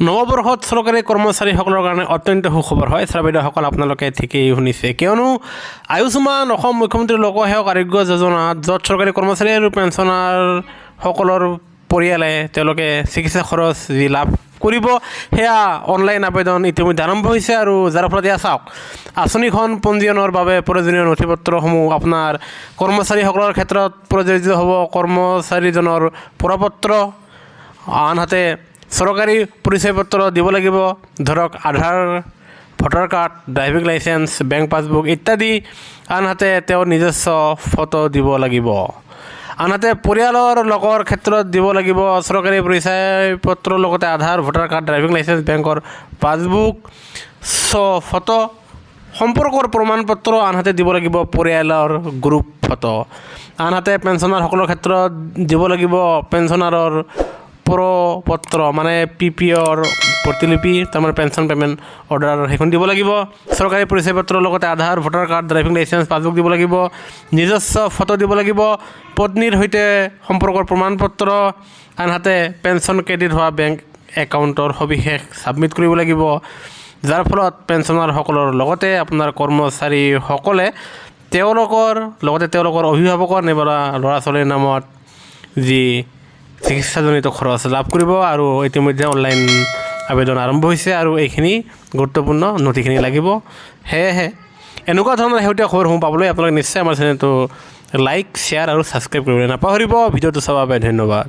নৱবৰ্ষত চৰকাৰী কৰ্মচাৰীসকলৰ কাৰণে অত্যন্ত সুখবৰ হয়। ছাৰ বাইদেউসকল আপোনালোকে ঠিকেই শুনিছে, কিয়নো আয়ুষ্মান অসম মুখ্যমন্ত্ৰী লোকসেৱক আৰোগ্য যোজনাত য'ত চৰকাৰী কৰ্মচাৰী আৰু পেঞ্চনাৰসকলৰ পৰিয়ালে তেওঁলোকে চিকিৎসা খৰচ যি লাভ কৰিব, সেয়া অনলাইন আবেদন ইতিমধ্যে আৰম্ভ হৈছে। আৰু যাৰ ফলত এয়া চাওক, আঁচনিখন পঞ্জীয়নৰ বাবে প্ৰয়োজনীয় নথিপত্ৰসমূহ আপোনাৰ কৰ্মচাৰীসকলৰ ক্ষেত্ৰত প্ৰযোজ্য হ'ব কৰ্মচাৰীজনৰ প্ৰপত্ৰ, আনহাতে চৰকাৰী পৰিচয় পত্ৰ দিব লাগিব, ধৰক Aadhaar, voter card, driving licence, bank passbook ইত্যাদি। আনহাতে তেওঁৰ নিজস্ব ফটো দিব লাগিব। আনহাতে পৰিয়ালৰ লোকৰ ক্ষেত্ৰত দিব লাগিব চৰকাৰী পৰিচয় পত্ৰৰ লগতে Aadhaar, voter card, driving licence, বেংকৰ পাছবুক, ফটো, সম্পৰ্কৰ প্ৰমাণ পত্ৰ। আনহাতে দিব লাগিব পৰিয়ালৰ গ্ৰুপ ফটো। আনহাতে পেঞ্চনাৰসকলৰ ক্ষেত্ৰত দিব লাগিব পেঞ্চনাৰৰ প্ৰপত্ৰ, মানে PPOৰ প্ৰতিলিপি, তাৰমানে পেঞ্চন পে'মেণ্ট অৰ্ডাৰ, সেইখন দিব লাগিব। চৰকাৰী পৰিচয় পত্ৰৰ লগতে Aadhaar, voter card, driving licence, passbook দিব লাগিব। নিজস্ব ফটো দিব লাগিব। পত্নীৰ সৈতে সম্পৰ্কৰ প্ৰমাণ পত্ৰ। আনহাতে পেঞ্চন ক্ৰেডিট হোৱা বেংক একাউণ্টৰ সবিশেষ ছাবমিট কৰিব লাগিব। যাৰ ফলত পেঞ্চনাৰসকলৰ লগতে আপোনাৰ কৰ্মচাৰীসকলে তেওঁলোকৰ অভিভাৱকৰ নাইবা ল'ৰা ছোৱালীৰ নামত যি চিকিৎসাজনিত খৰচ লাভ কৰিব। আৰু ইতিমধ্যে অনলাইন আবেদন আৰম্ভ হৈছে আৰু এইখিনি গুৰুত্বপূৰ্ণ নথিখিনি লাগিব। সেয়েহে এনেকুৱা ধৰণৰ শেহতীয়া খবৰসমূহ পাবলৈ আপোনালোকে নিশ্চয় আমাৰ চেনেলটো লাইক, শ্বেয়াৰ আৰু ছাবস্ক্ৰাইব কৰিবলৈ নাপাহৰিব। ভিডিঅ'টো চাবৰ বাবে ধন্যবাদ।